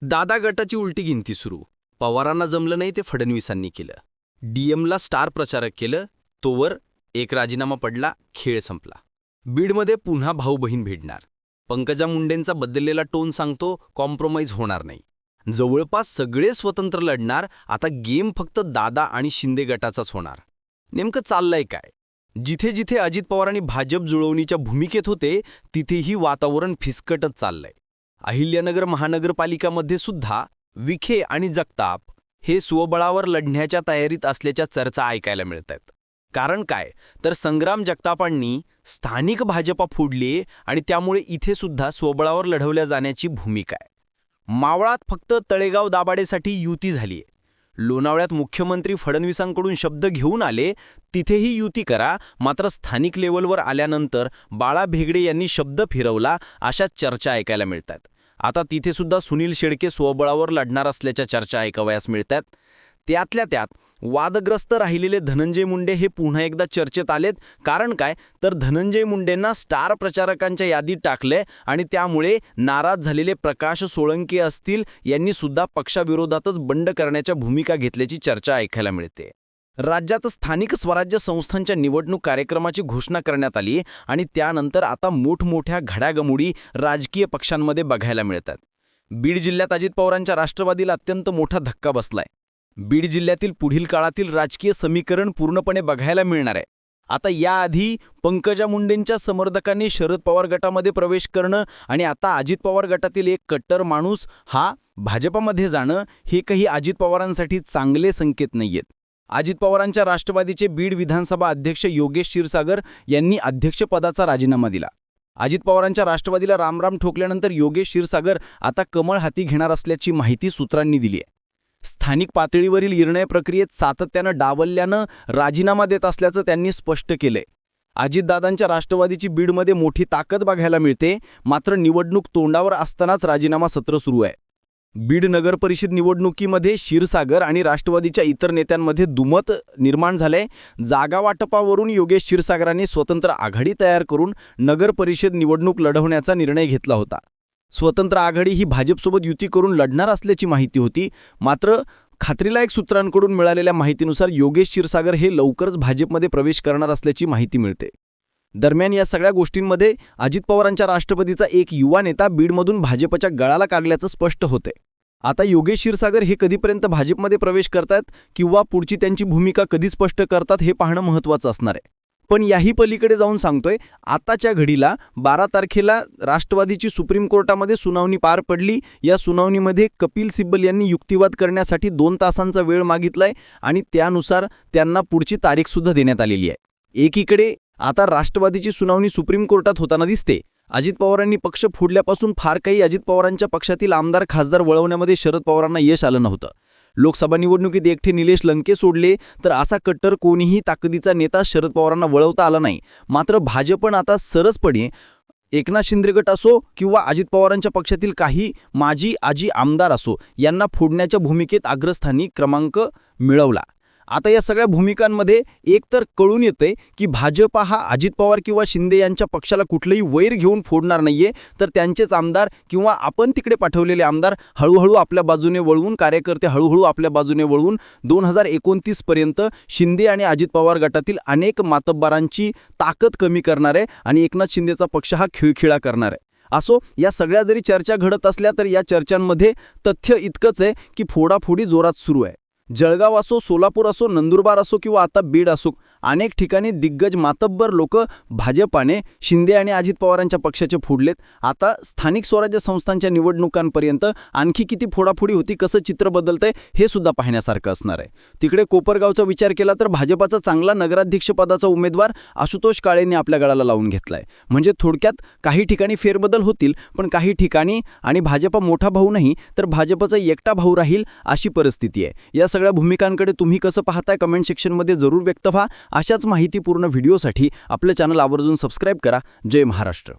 दादा गटाची उलटी गिनती सुरू. पवारांना जमलं नाही ते फडणवीसांनी केलं. डीएमला स्टार प्रचारक केलं, तोवर एक राजीनामा पडला, खेळ संपला. बीडमध्ये पुन्हा भाऊ बहीण भिडणार. पंकजा मुंडेंचा बदललेला टोन सांगतो कॉम्प्रोमाइज होणार नाही. जवळपास सगळे स्वतंत्र लढणार. आता गेम फक्त दादा आणि शिंदे गटाचाच होणार. नेमकं चाललंय काय? जिथे जिथे अजित पवारांनी भाजप जुळवणीच्या भूमिकेत होते तिथेही वातावरण फिसकटत चाललंय. अहिल्यानगर महानगरपालिकामध्ये सुद्धा विखे आणि जगताप हे स्वबळावर लढण्याच्या तयारीत असल्याच्या चर्चा ऐकायला मिळतात. कारण काय तर संग्राम जगतापांनी स्थानिक भाजपा फोडली आणि त्यामुळे इथे सुद्धा स्वबळावर लढवल्या जाण्याची भूमिका आहे. मावळात फक्त तळेगाव दाभाडेसाठी युती झालीय. लोणावळ्यात मुख्यमंत्री फडणवीसांकडून शब्द घेऊन आले, तिथेही युती करा. मात्र स्थानिक लेवलवर आल्यानंतर बाळा भेगडे यांनी शब्द फिरवला, अशा चर्चा ऐकायला मिळतात. आता तिथे सुद्धा सुनील शेळके स्वबळावर लढणार असल्याच्या चर्चा ऐकावयास मिळतात. त्यातल्या त्यात वादग्रस्त राहिलेले धनंजय मुंडे हे पुन्हा एकदा चर्चेत आलेत. कारण काय तर धनंजय मुंडेंना स्टार प्रचारकांच्या यादीत टाकले आणि त्यामुळे नाराज झालेले प्रकाश सोळंके असतील यांनी सुद्धा पक्षाविरोधातच बंड करण्याच्या भूमिका घेतल्याची चर्चा ऐकायला मिळते. राज्यात स्थानिक स्वराज्य संस्थांच्या निवडणूक कार्यक्रमाची घोषणा करण्यात आली आणि त्यानंतर आता मोठमोठ्या घडामोडी राजकीय पक्षांमध्ये बघायला मिळतात. बीड जिल्ह्यात अजित पवारांच्या राष्ट्रवादीला अत्यंत मोठा धक्का बसलाय. बीड जिल्ह्यातील पुढील काळातील राजकीय समीकरण पूर्णपणे बघायला मिळणार आहे. आता याआधी पंकजा मुंडेंच्या समर्थकांनी शरद पवार गटामध्ये प्रवेश करणं आणि आता अजित पवार गटातील एक कट्टर माणूस हा भाजपामध्ये जाणं हे काही अजित पवारांसाठी चांगले संकेत नाहीयेत. अजित पवारांच्या राष्ट्रवादीचे बीड विधानसभा अध्यक्ष योगेश क्षीरसागर यांनी अध्यक्षपदाचा राजीनामा दिला. अजित पवारांच्या राष्ट्रवादीला रामराम ठोकल्यानंतर योगेश क्षीरसागर आता कमळ हाती घेणार असल्याची माहिती सूत्रांनी दिली आहे. स्थानिक पातळीवरील निर्णय प्रक्रियेत सातत्यानं डावलल्यानं राजीनामा देत असल्याचं त्यांनी स्पष्ट केलंय. अजितदादांच्या राष्ट्रवादीची बीडमध्ये मोठी ताकद बघायला मिळते. मात्र निवडणूक तोंडावर असतानाच राजीनामा सत्र सुरू आहे. बीड नगर परिषद निवडणुकीमध्ये क्षीरसागर आणि राष्ट्रवादीच्या इतर नेत्यांमध्ये दुमत निर्माण झालंय. जागा वाटपावरून योगेश क्षीरसागरांनी स्वतंत्र आघाडी तयार करून नगर परिषद निवडणूक लढवण्याचा निर्णय घेतला होता. स्वतंत्र आघाडी ही भाजपसोबत युती करून लढणार असल्याची माहिती होती. मात्र खात्रीलायक सूत्रांकडून मिळालेल्या माहितीनुसार योगेश क्षीरसागर हे लवकरच भाजपमध्ये प्रवेश करणार असल्याची माहिती मिळते. दरम्यान या सगळ्या गोष्टींमध्ये अजित पवारांच्या राष्ट्रवादीचा एक युवा नेता बीडमधून भाजपच्या गळाला काढल्याचं स्पष्ट होते. आता योगेश क्षीरसागर हे कधीपर्यंत भाजपमध्ये प्रवेश करतात किंवा पुढची त्यांची भूमिका कधी स्पष्ट करतात हे पाहणं महत्त्वाचं असणार आहे. पण याही पलीकडे जाऊन सांगतोय, आताच्या घडीला 12 तारखेला राष्ट्रवादीची सुप्रीम कोर्टामध्ये सुनावणी पार पडली. या सुनावणीमध्ये कपिल सिब्बल यांनी युक्तिवाद करण्यासाठी 2 तासांचा वेळ मागितलाय आणि त्यानुसार त्यांना पुढची तारीखसुद्धा देण्यात आलेली आहे. एकीकडे आता राष्ट्रवादीची सुनावणी सुप्रीम कोर्टात होताना दिसते. अजित पवारांनी पक्ष फोडल्यापासून फार काही अजित पवारांच्या पक्षातील आमदार खासदार वळवण्यामध्ये शरद पवारांना यश आलं नव्हतं. लोकसभा निवडणुकीत एकटे निलेश लंके सोडले तर असा कट्टर कोणीही ताकदीचा नेता शरद पवारांना वळवता आला नाही. मात्र भाजपनं आता सरसपणे एकनाथ शिंदे गट असो किंवा अजित पवारांच्या पक्षातील काही माजी आजी आमदार असो यांना फोडण्याच्या भूमिकेत अग्रस्थानी क्रमांक मिळवला. आता या सगळ्या भूमिकांमध्ये एकतर कळून येते की भाजपा हा अजित पवार किंवा शिंदे यांच्या पक्षाला कुठलंही वैर घेऊन फोडणार नाहीये, तर त्यांचेच आमदार किंवा आपण तिकडे पाठवलेले आमदार हळूहळू आपल्या बाजूने वळवून, कार्यकर्ते हळूहळू आपल्या बाजूने वळवून 2029 पर्यंत शिंदे आणि अजित पवार गटातील अनेक मातब्बरांची ताकद कमी करणार आहे आणि एकनाथ शिंदेचा पक्ष हा खिळखिळा करणार आहे. असो, या सगळ्या जरी चर्चा घडत असल्या तर या चर्चांमध्ये तथ्य इतकंच आहे की फोडाफोडी जोरात सुरू आहे. जळगाव असो, सोलापूर असो, नंदुरबार असो किंवा आता बीड असो, अनेक ठिकाणी दिग्गज मातब्बर लोक भाजपाने शिंदे आणि अजित पवारांच्या पक्षाचे फोडलेत. आता स्थानिक स्वराज्य संस्थांच्या निवडणुकांपर्यंत आणखी किती फोडाफोडी होती, कसं चित्र बदलतंय हे सुद्धा पाहण्यासारखं असणार आहे. तिकडे कोपरगावचा विचार केला तर भाजपाचा चांगला नगराध्यक्षपदाचा उमेदवार आशुतोष काळेंनी आपल्या गळाला लावून घेतलाय. म्हणजे थोडक्यात काही ठिकाणी फेरबदल होतील, पण काही ठिकाणी आणि भाजपा मोठा भाऊ नाही तर भाजपचा एकटा भाऊ राहील अशी परिस्थिती आहे. या सगळ्या भूमिकांकडे तुम्ही कसं पाहताय कमेंट सेक्शनमध्ये जरूर व्यक्त व्हा. अशाच माहितीपूर्ण व्हिडिओसाठी आपलं चॅनल आवर्जून सबस्क्राईब करा. जय महाराष्ट्र.